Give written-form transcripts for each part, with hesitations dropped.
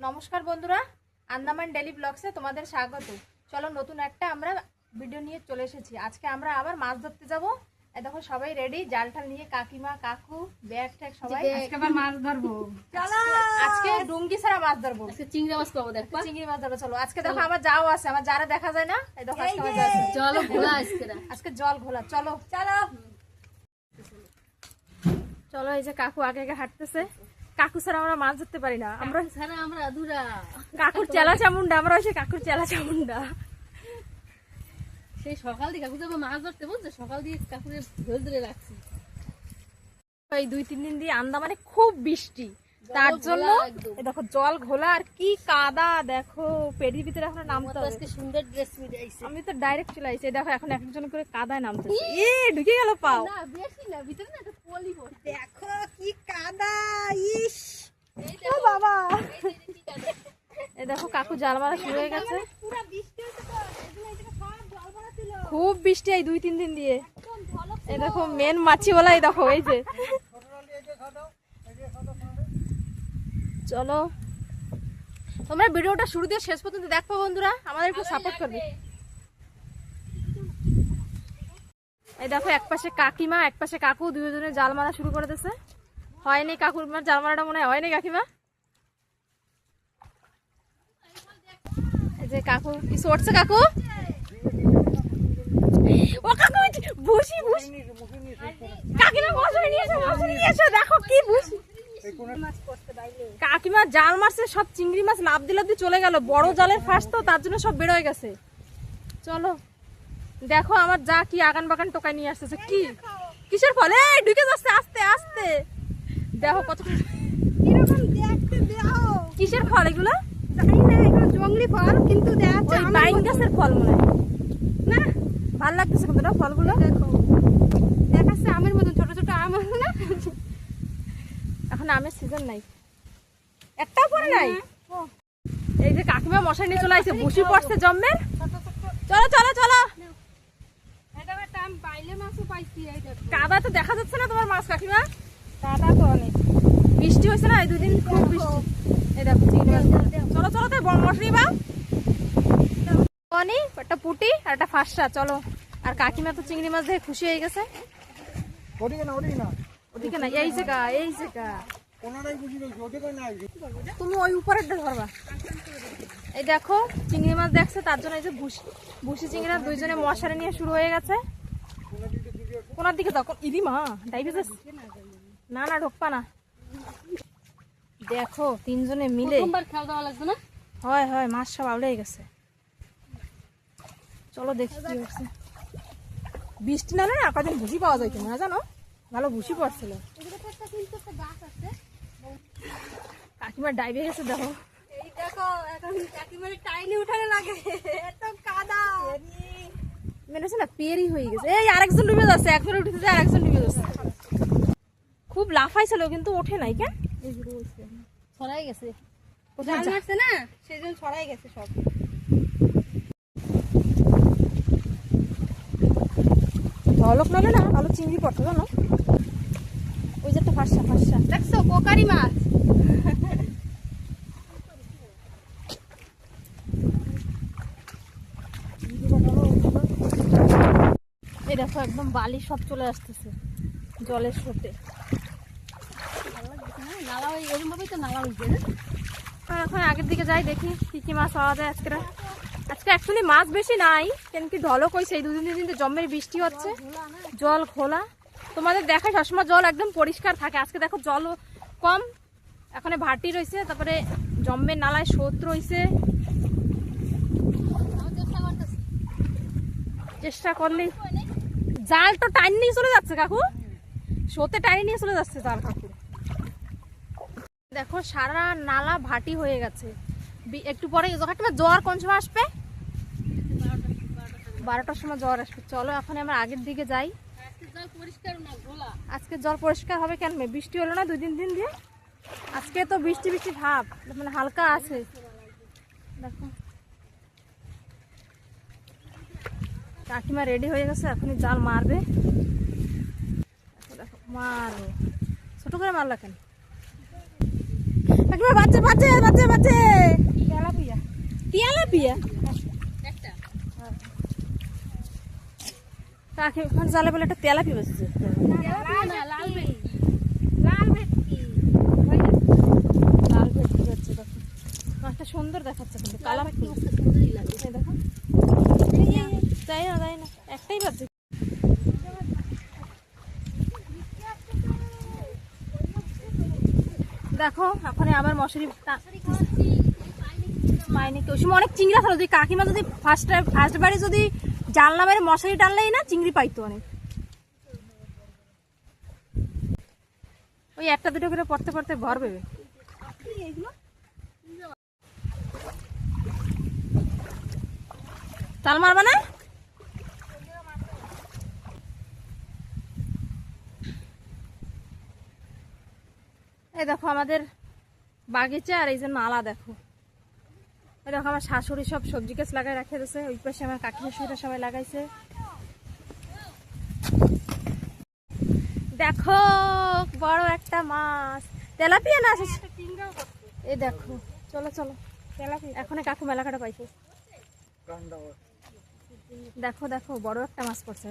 নমস্কার বন্ধুরা, আন্দামান ডেলি ব্লগসে তোমাদের স্বাগত। চলো নতুন একটা আমরা ভিডিও নিয়ে চলে এসেছি। আজকে আমরা আবার মাছ ধরতে যাব। এই দেখো সবাই রেডি, জাল টাল নিয়ে, কাকিমা কাকু ব্যাগ ট্যাগ সবাই। আজকে আবার মাছ ধরবো। চলো আজকে ডুঙ্গি ছাড়া মাছ ধরবো, আজকে চিংড়ি মাছ পাবো। দেখো চিংড়ি মাছ ধরবো। চলো আজকে দেখো আমার যাও আছে, আমার যারা দেখা যায় না। এই দেখো আজকে আমার যাও আছে। চলো ঘোলা আজকে জল ঘোলা। চলো চলো চলো। এই যে কাকু আগে আগে হাঁটতেছে। কাকু ছাড়া আমরা মাছ ধরতে পারি না। আমরা ছাড়া আমরা আধুরা। কাকুর চেলা চামুন্ডা, আমরা হচ্ছে কাকুর চেলা চামুন্ডা। সেই সকাল দিয়ে কাকু যাবো মাছ ধরতে, বুঝছো? সকাল দিয়ে কাকুরে ধরে ধরে রাখছি। এই 2-3 দিন দিয়ে আন্দামানে খুব বৃষ্টি, তার জন্য এই দেখো জল ঘোলা আর কি কাদা। দেখো পেড়ির ভিতরে এখন নামতে হবে। আজকে সুন্দর ড্রেস মিলে আইছে। আমি তো ডাইরেক্ট চলে আইছি। দেখো এখন একজন করে কাদায় নামতেছে। এ ঢুকে গেল পাও। না বেশি না, ভিতরে না একটা পলি পড়ছে। দেখো কি কাদা। ইস ও বাবা, এই দেখো কাকু জাল মারা শুরু হয়ে গেছে। পুরো বৃষ্টি হচ্ছে তো, এজন্য এটা সব জল ভরা ছিল। খুব বৃষ্টি এই 2-3 দিন দিয়ে। এই দেখো মেন মাছিওয়ালা, এই দেখো এই যে। চলো তোমরা ভিডিওটা শুরু দিয়ে শেষ পর্যন্ত দেখো বন্ধুরা, আমাদের একটু সাপোর্ট করবে। এই দেখো একপাশে কাকিমা একপাশে কাকু, দুজনে জাল মারা শুরু করে দিয়েছে। হয়নি কাকুর জাল মারাটা মনে হয়নি কাকিমা। এই যে কাকু কিছু উঠছে। কাকু ও কাকু ভুসি ভুসি, কাকিমা মশারি নিয়ে এসো, মশারি নিয়ে এসো। দেখো কি ভুসি। কাকিমা জাল মারছে, সব চিংড়ি মাছ লাফ দিয়ে লাফ দিয়ে চলে গেল। বড় জালের ফাঁস তো, তার জন্য সব বের হয়ে গেছে। চলো দেখো আমার যা কি আগান বাগান টোকাই নিয়ে আসতেছে। কি কিসের ফল? এই ঢুকে যাচ্ছে আস্তে আস্তে। দেখো কত কিরকম দেখতে দাও। কিসের ফল এগুলো? জানি না, এগুলো জঙ্গলি ফল, কিন্তু দেখাচ্ছে ওই বাইন গাছের ফল মনে হয়। না ভাল লাগতেছে কিন্তু না ফলগুলো। দেখো দেখাচ্ছে আমের মতন, ছোট ছোট আম আছে না। এখন আমের সিজন নাই, একটাও পরে নাই। এই যে কাকিমা মশাই নিয়ে চলে আসছে, বসি পড়ছে জম্মের। চলো চলো চলো। এটা একটা আম বাইলে মাছও পাইছি। এই দেখো কাদা তো দেখা যাচ্ছে না তোমার মাছ কাকিমা। দাদা তো অনেক বৃষ্টি হয়েছে না এই 2 দিন, খুব বৃষ্টি। এই দেখো চিংড়ি মাছ। চলো চলো তাই বড় মশারি বা অনি একটা পুটি আর একটা ফাঁসা। চলো। আর কাকিমা তো চিংড়ি মাছ দেখে খুশি হয়ে গেছে। ওদিকে না, এই জায়গা এই জায়গা। তুমি ওই উপরেরটা ধরবা। এই দেখো চিংড়ি মাছ দেখছে, তার জন্য এই যে ভুসি চিংড়ি মাছ দুইজনে মশারি নিয়ে শুরু হয়ে গেছে। কোনার দিকে তখন ইদি মা ডাইবেটিস না না ঢোকপা না। দেখো 3 জনে মিলে প্রথমবার খাওয়া দাওয়া লাগবে না। হয় হয় মাছ সব আউলে গেছে। চলো দেখি কি হচ্ছে। বৃষ্টি না না কদিন ভুসি পাওয়া যাইতো না, জানো ভালো ভুসি পড়ছিল। কাকিমার ডাইবে গেছে। দেখো এই দেখো এখন কাকিমার টাইনি উঠানে লাগে, এত কাদা। মেরেছে না পেরি হয়ে গেছে। এই আরেকজন ডুবে যাচ্ছে, একজনে উঠেছে যায় আরেকজন ডুবে যাচ্ছে। খুব লাফাইছিল কিন্তু ওঠে নাই কেন? এই যে রয়েছে ছড়াই গেছে। কোথায় জাল মারছে না, সেই জন্য ছড়াই গেছে সব। ঝলক নালে না ভালো চিংড়ি পড়তো জানো। ওই যে একটা ফাঁসা ফাঁসা দেখছো কোকারি মাছ। এই দেখো একদম বালি সব চলে আসতেছে জলের স্রোতে। নালা এরকম ভাবেই তো নালা হয়েছে না। এখন আগের দিকে যাই, দেখি কি কি মাছ পাওয়া যায় আজকে। আজকে অ্যাকচুয়ালি মাছ বেশি নাই, কিন্তু কি ঢলক হয়েছে। এই 2 দিন জম্মের বৃষ্টি হচ্ছে, জল খোলা। তোমাদের দেখায় সবসময় জল একদম পরিষ্কার থাকে। আজকে দেখো জল কম, এখানে ভাটি রয়েছে, তারপরে জম্মের নালায় স্রোত রয়েছে। চেষ্টা করলে জাল তো টাইন নিয়ে চলে যাচ্ছে কাকু, স্রোতে টাইন নিয়ে চলে যাচ্ছে জাল কাকু। দেখো সারা নালা ভাটি হয়ে গেছে। একটু পরে জ্বর কোন সময় আসবে? 12টার সময় জ্বর আসবে। চলো এখন আমরা আগের দিকে যাই। আজকে জল পরিষ্কার হবে কেন? বৃষ্টি হলো না 2 দিন দিয়ে। আজকে তো বৃষ্টি বৃষ্টি ভাব, মানে হালকা আছে। দেখো কাকিমা রেডি হয়ে গেছে, এখনই জাল মারবে। দেখো মারো, ছোট করে মারলা কেন? বাচ্চা বাচ্চা বাচ্চা বাচ্চা তেলাপিয়া একটা কাকে ওখানে জালে বলে একটা তেলাপিয়া বসেছে। না লাল ভেটকি লাল ভেটকি লাল ভেটকি হচ্ছে, দেখো মাছটা সুন্দর দেখাচ্ছে কিন্তু লাল কালার ভেটকি মাছটা সুন্দরই লাগে। এই দেখো তাই না একটাই বাজছে। দেখো ওখানে আবার মশারি পাইনি কি ওই সময় অনেক চিংড়া ছিল, যদি কাকিমা যদি ফার্স্ট বারে যদি জানলা বাইরে মশারি টানলেই না চিংড়ি পাইতো অনেক। ওই একটা দুটো করে পড়তে পড়তে ভর পেবে। তাল মারবা না? এই দেখো আমাদের বাগিচা, আর এই যে নালা দেখো। এই দেখো আমার শাশুড়ি সব সবজি গাছ লাগাই রাখে দিয়েছে, ওই পাশে আমার কাকি শাশুড়িরা সবাই লাগাইছে। দেখো বড় একটা মাছ, তেলাপিয়া না আসে। এই দেখো চলো চলো এখন কাকু মেলা কাটা পাইছে। দেখো দেখো বড় একটা মাছ পড়ছে।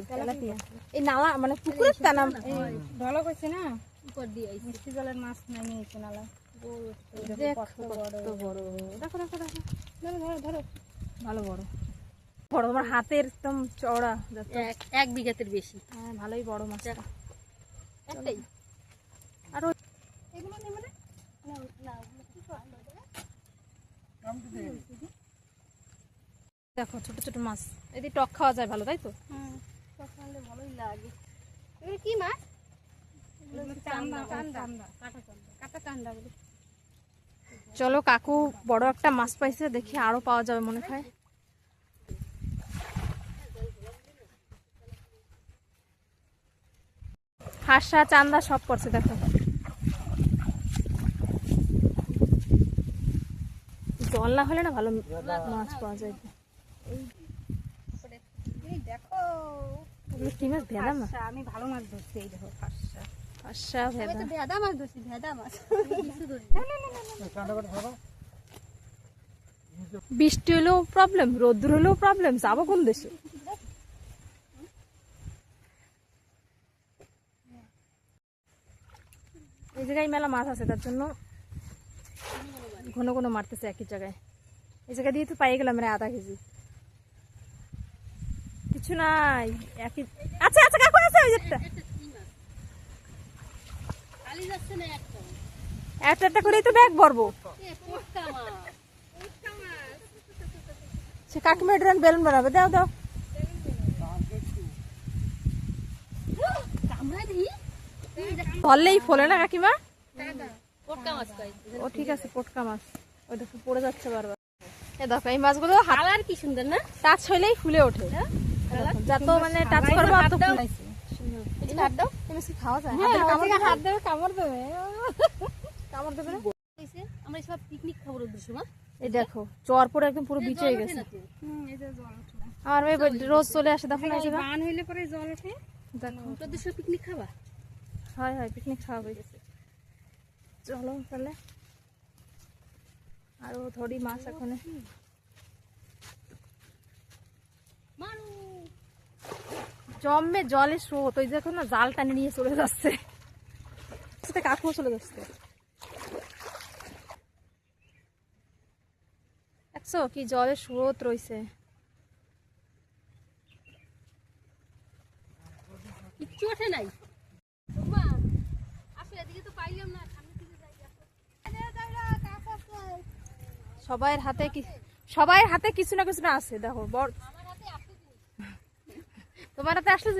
তেলাপিয়া এই নালা মানে পুকুরের টানা ভালো করছে না, উপর দিয়ে আইছে। মিষ্টি জলের মাছ নামিয়ে নিয়েছে নালা। দেখো কত বড়। দেখো দেখো দেখো ধরো ধরো ধরো, ভালো বড় বড়, আমার হাতের একদম চওড়া। দেখো এক বিঘাতের বেশি। হ্যাঁ ভালোই বড় মাছটা। একটাই আর ওই এগুলো নেবে না? না না, ওগুলো কি করতে হবে? দেখো ছোট ছোট মাছ, এদি টক খাওয়া যায় ভালো, তাই তো? সকালে ভালোই লাগে। এগুলো কি মাছ? চান্দা চান্দা কাটা চান্দা কাটা চান্দা বলে। চলো কাকু বড় একটা মাছ পাইছে, দেখি আরো পাওয়া যাবে মনে হয়। হাঁসা চান্দা সব পড়ছে দেখো। জল না হলে না ভালো মাছ পাওয়া যায়। এই দেখো, এগুলো কি মাছ? ভেদা মাছ? আচ্ছা, আমি ভালো মাছ ধরছি। এই দেখো ফাঁসা। হাঁসা ভেদা। ভেদা মাছ ধরছি, ভেদা মাছ। বৃষ্টি হলেও প্রবলেম, রোদ্দুর হলেও প্রবলেম, যাবো কোন দেশে? এই জায়গায় মেলা মাছ আছে, তার জন্য ঘন ঘন মারতেছে একই জায়গায়। এই জায়গা দিয়ে তো পাই গেলাম মানে আধা কেজি। কিছু নাই, একই। আচ্ছা আচ্ছা কাকু আছে ওই একটা খালি যাচ্ছে না একটা। একটা একটা করেই তো ব্যাগ ভরবো। পোটকা মাছ। সে কাকিমা ড্রেন বেলুন বানাবে, দাও দাও। কামড়ায় দিই। ধরলেই ফোলে না কাকিমা? পোটকা মাছ পাই। ও ঠিক আছে, পটকা মাছ। ওই দেখো পড়ে যাচ্ছে বারবার। এই দেখো এই মাছগুলো হাত কালার কি সুন্দর না? টাচ হইলেই ফুলে ওঠে। যত মানে টাচ করবো তত ফুলে। হাত দাও, এই মাছ কি খাওয়া যায়? হাত দেবে, কামড় দেবে। কামড় দেবে না? হইছে, আমরা সব পিকনিক খাবো রোদ্রের সময়। এই দেখো চর পরে একদম পুরো বিচে হয়ে গেছে। এই যে জল ওঠে না। আমার মেয়ে রোজ চলে আসে, দেখো না এই জায়গা। বান হইলে পরে জল ওঠে। দেখো রোদ্রের সময় পিকনিক খাবা? হয় হয় পিকনিক খাওয়া হয়ে গেছে। চলো তাহলে আরো ধরি মাছ এখন। মারু। জমে জলে স্রোত, ওই দেখো না জাল টানে নিয়ে চলে যাচ্ছে। সাথে কাকুও চলে যাচ্ছে। দেখছো কি জলের স্রোত রয়েছে। কিচ্ছু ওঠে নাই। আসলে এদিকে তো পাইলাম না, সামনে দিকে যাই। সবাই হাতে কিছু না কিছু না আছে। দেখো বড় আমার হাতে আসে কি? তোমার হাতে আসলে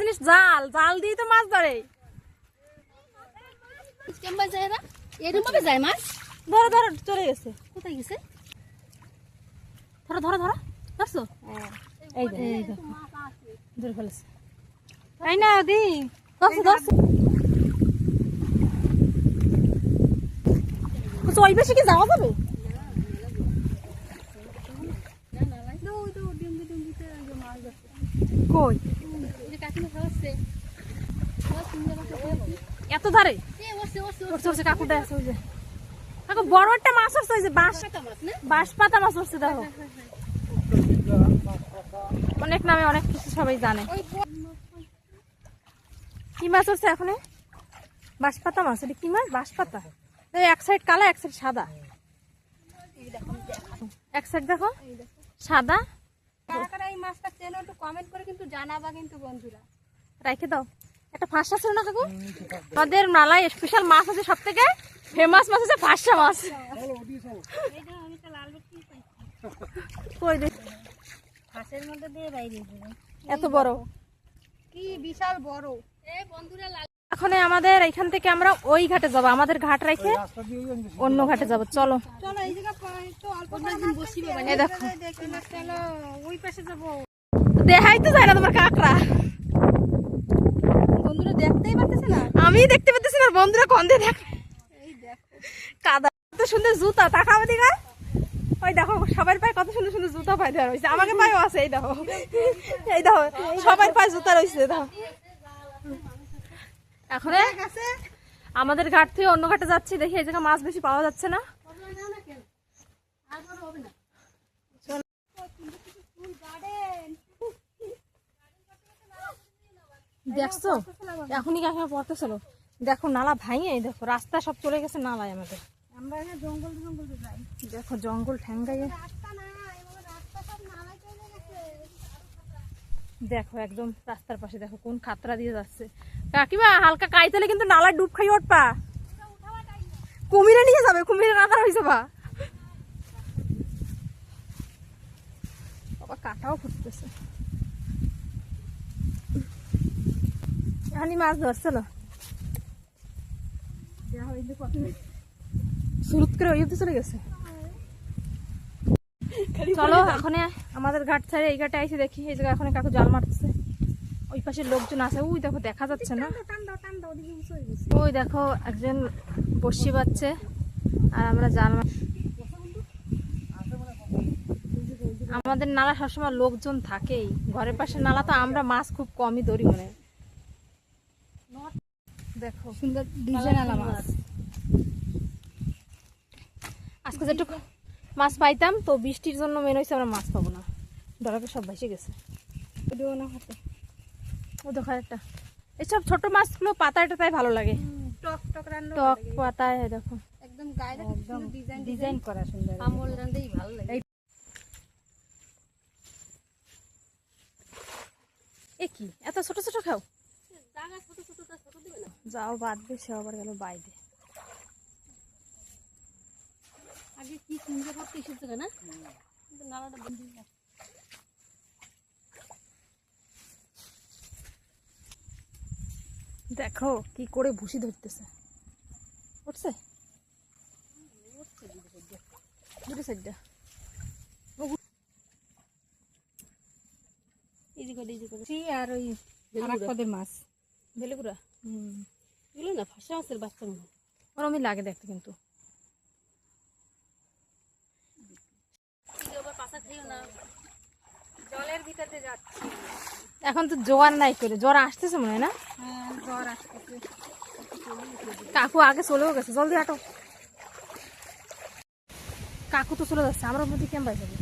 জিনিস জাল জাল দিয়ে তো মাছ ধরে। কেমন যায় এরা? এরকম ভাবে যায় মাছ? ধরো ধরো চলে গেছে। কোথায় গেছে? ধরো ধরো ধরো ধরছো? এই দেখো ধরে ফেলেছে। তাই না দি? ধরছো ধরছো। ওই বেশি কি যাওয়া যাবে? কই এই যে কাকিমা খাওয়াচ্ছে। খাওয়া সুন্দর মাছ খাওয়াচ্ছি। এত ধারে এ ওসে ওসে ওরছে কাকু দেয় ওই যে দেখো বড় একটা মাছ হচ্ছে, ওই যে বাঁশ বাঁশ পাতা মাছ হচ্ছে দেখো। অনেক নামে অনেক কিছু সবাই জানে। কি মাছ হচ্ছে এখন? বাঁশ পাতা মাছ। এটা কি মাছ? বাঁশ পাতা। এক সাইড কালো এক সাইড সাদা, এক সাইড দেখো সাদা। কারা কারা এই মাছটা চেনো একটু কমেন্ট করে কিন্তু জানাবা কিন্তু বন্ধুরা। রাখে দাও। একটা ফাঁসা ছিল না কাকু? আমাদের নালায় স্পেশাল মাছ আছে, সব থেকে ফেমাস মাছ আছে ফাঁসা মাছ। কই দেখ হাঁসের মধ্যে দিয়ে বাইরে এত বড়, কি বিশাল বড়। এখন আমাদের এখান থেকে আমরা ওই ঘাটে যাব, আমাদের ঘাট রেখে অন্য ঘাটে যাব। চলো চলো এই জায়গা একটু অল্প বসিবে। এই দেখো দেখি না, চলো ওই পাশে যাবো। দেখাই তো যায় না তোমার কাঁকড়া। বন্ধুরা দেখতেই পারতেছে না, আমি দেখতে পাচ্ছি না, বন্ধুরা কোন দিয়ে দেখ। এই দেখো কাদা কত সুন্দর জুতা, তাকাও দিকে। ওই দেখো সবার পায়ে কত সুন্দর সুন্দর জুতা পায়ে দেওয়া রয়েছে, আমাকে পায়েও আছে। এই দেখো, এই দেখো সবার পায়ে জুতা রয়েছে। দেখো এখন আমাদের ঘাট থেকে অন্য ঘাটে যাচ্ছি, দেখি এই জায়গায় মাছ বেশি পাওয়া যাচ্ছে না। দেখছো এখনই কাকে পড়তেছিল, দেখো নালা ভাঙে, দেখো রাস্তা সব চলে গেছে নালায় আমাদের। আমরা এখানে জঙ্গল জঙ্গল যাই, দেখো জঙ্গল ঠ্যাঙ্গাইয়ে, রাস্তা না এবার রাস্তা সব নালায় চলে গেছে। দেখো একদম রাস্তার পাশে দেখো কোন খাতরা দিয়ে যাচ্ছে। কাকিমা হালকা কাইতেলে কিন্তু নালায় ডুব খাই উঠবা, কুমিরে নিয়ে যাবে, কুমিরে রাখার হয়েছে বা বাবা। কাটাও ফুটতেছে, এখানে মাছ ধরছিল শুরুত করে ওই অব্দি চলে গেছে। চলো এখন আমাদের ঘাট ছাড়ে এই ঘাটে আইসে দেখি এই জায়গায় এখন কাকু জাল মারতেছে। ওই পাশে লোকজন আছে, ওই দেখো দেখা যাচ্ছে না, ওই দেখো একজন বসি বাচ্ছে আর আমরা জাল মার। আমাদের নালা সবসময় লোকজন থাকেই, ঘরের পাশে নালা তো আমরা মাছ খুব কমই ধরি মনে। দেখো সুন্দর ডিজাইন আলা মাছ। আজকে যেটুকু মাছ পাইতাম তো বৃষ্টির জন্য মেন হয়েছে আমরা মাছ পাবো না, ডরাকে সব ভেসে গেছে। ও দেখো একটা এইসব ছোট মাছগুলো পাতায় টাতায় ভালো লাগে, টক টক রান্না টক পাতায়। দেখো একদম গায়ে একদম ডিজাইন ডিজাইন করা সুন্দর, আমল রান্দেই ভালো লাগে। এ কি এত ছোট ছোট খাও? জায়গা ছোট ছোট, তা ছোট দিবে না। যাও বাঁধবে, সে আবার গেল বাইরে। আগে কি সুন্দর করতে এসেছে না, কিন্তু নালাটা বন্ধ হয়ে গেছে। দেখো কি করে ভুসি ধরতেছে, উঠছে দুটো সাইডটা। এই যে করে এই যে করে আর ওই আরাকপদের মাছ ভেলিগুড়া এগুলো না ফাঁসা মাছের বাচ্চা মনে হয়। ওরমই লাগে দেখতে কিন্তু। পাশা খেয়েও না, জলের ভিতরে যাচ্ছি। এখন তো জোয়ার নাই করে, জ্বর আসতেছে মনে হয় না? হ্যাঁ জ্বর আসতেছে। কাকু আগে চলেও গেছে, জলদি হাঁটো। কাকু তো চলে যাচ্ছে, আমরা মধ্যে কেমন পাই যাবো?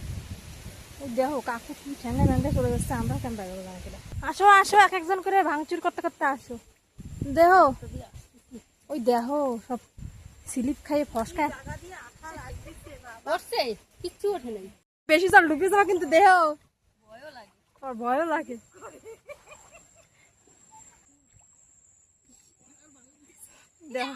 ওই দেখো কাকু কি ঠ্যাঙ্গা ঠ্যাঙ্গা চলে যাচ্ছে, আমরা কেমন পাই যাবো জানা কিনা। আসো আসো এক একজন করে ভাঙচুর করতে করতে আসো। দেহ ওই দেহ সব স্লিপ খাইয়ে ফসকায় উঠছে কিচ্ছু ওঠে নাই। বেশি জল ঢুকে যাবো কিন্তু দেহ ভয়ও লাগে। দেহ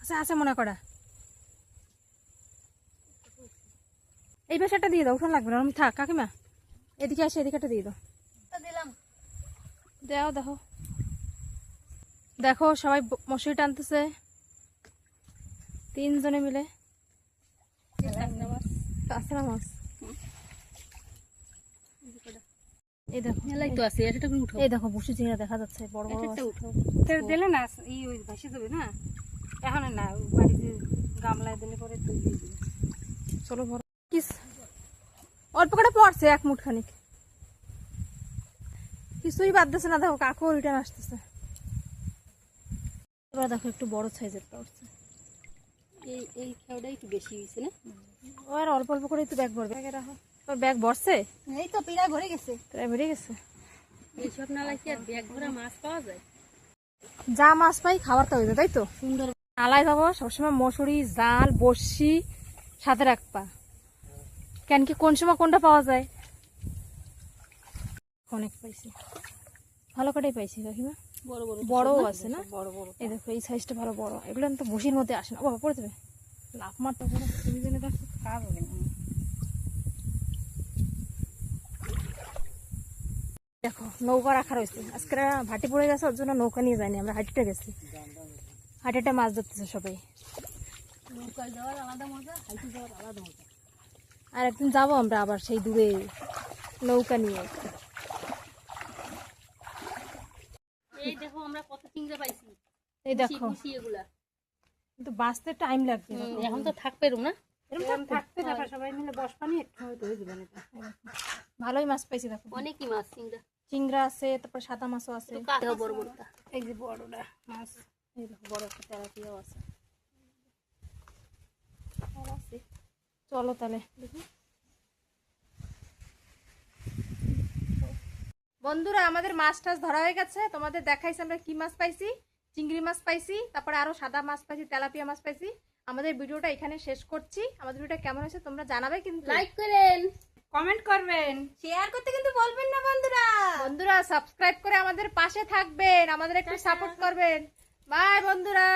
আচ্ছা আছে মনে করা। এই পেশাটা দিয়ে দাও, উঠান লাগবে না, আমি থাক। কাকিমা এদিকে আসে, এদিকে দিয়ে দাও। দিলাম দাও দেখো দেখো সবাই মশারি টানতেছে, তিনজনে মিলে। কাঁচরা মাছ এই দেখো, মেলাই তো আছে, এটা করে উঠো। এই দেখো বসে চেহারা দেখা যাচ্ছে, বড় বড় এটা উঠো। দিলে না এই ওই ভাসে যাবে না, এখন না বাড়িতে গামলায় দিলে পরে তুই দিয়ে দিবি। চলো বড় কিস অল্প করে পড়ছে এক মুঠ খানিক। কিছুই বাদ দিচ্ছে না, দেখো কাকু রিটার্ন আসতেছে। এবার দেখো একটু বড় সাইজের উঠছে। এই এই খেয়াটাই একটু বেশি হয়েছে না? ও আর অল্প অল্প করে একটু ব্যাগ ভরবে। ব্যাগে রাখো। তোর ব্যাগ ভরছে? এই তো পিড়ায় ভরে গেছে। প্রায় ভরে গেছে। এইসব নালায় কি আর ব্যাগ ভরা মাছ পাওয়া যায়? যা মাছ পাই খাবার তো হইবে, তাই তো? সুন্দর। নালায় যাবো সবসময় মশুরি, জাল, বড়শি সাথে রাখবা, কেন কি কোন সময় কোনটা পাওয়া যায়। অনেক পাইছি, ভালো করেই পাইছি কাকিমা। বড় বড় বড়ও আছে না? বড় বড়। এই দেখো এই সাইজটা ভালো বড়। এগুলো তো বসির মধ্যে আসে না, ও বাবা পড়ে যাবে। লাভ মারতে পারো তুমি জেনে দেখো। কাজ হবে না। দেখো নৌকা রাখা রয়েছে, আজকে ভাটি পড়ে গেছে, ওর জন্য নৌকা নিয়ে যায়নি, আমরা হাটিটা গেছি। হাটিটা মাছ ধরতেছে সবাই। নৌকায় যাওয়ার আলাদা মজা, হাইটে যাওয়ার আলাদা মজা। আর একদিন যাবো আমরা আবার সেই দূরে নৌকা নিয়ে। এই দেখো আমরা কত চিংড়া পাইছি। এই দেখো খুশি এগুলা। কিন্তু বাঁচতে টাইম লাগবে। এখন তো থাকবে না? এরকম থাকতে তারপর সবাই মিলে বস পানি একটু হয়তো হয়ে যাবে না। ভালোই মাছ পাইছি দেখো। অনেকই মাছ চিংড়া। চিংড়া আছে, তারপর সাদা মাছও আছে। কাকা বড় বড়টা। এই যে বড়টা মাছ। এই দেখো বড় একটা তেলাপিয়াও আছে। চলো তাহলে দেখি। বন্ধুরা আমাদের মাছ টাছ ধরা হয়ে গেছে, তোমাদের দেখাইছি আমরা কি মাছ পাইছি। চিংড়ি মাছ পাইছি, তারপরে আরো সাদা মাছ পাইছি, তেলাপিয়া মাছ পাইছি। আমাদের ভিডিওটা এখানে শেষ করছি। আমাদের ভিডিওটা কেমন হয়েছে তোমরা জানাবে কিন্তু। লাইক করেন, কমেন্ট করবেন, শেয়ার করতে কিন্তু বলবেন না বন্ধুরা। বন্ধুরা সাবস্ক্রাইব করে আমাদের পাশে থাকবেন, আমাদের একটু সাপোর্ট করবেন। বাই বন্ধুরা।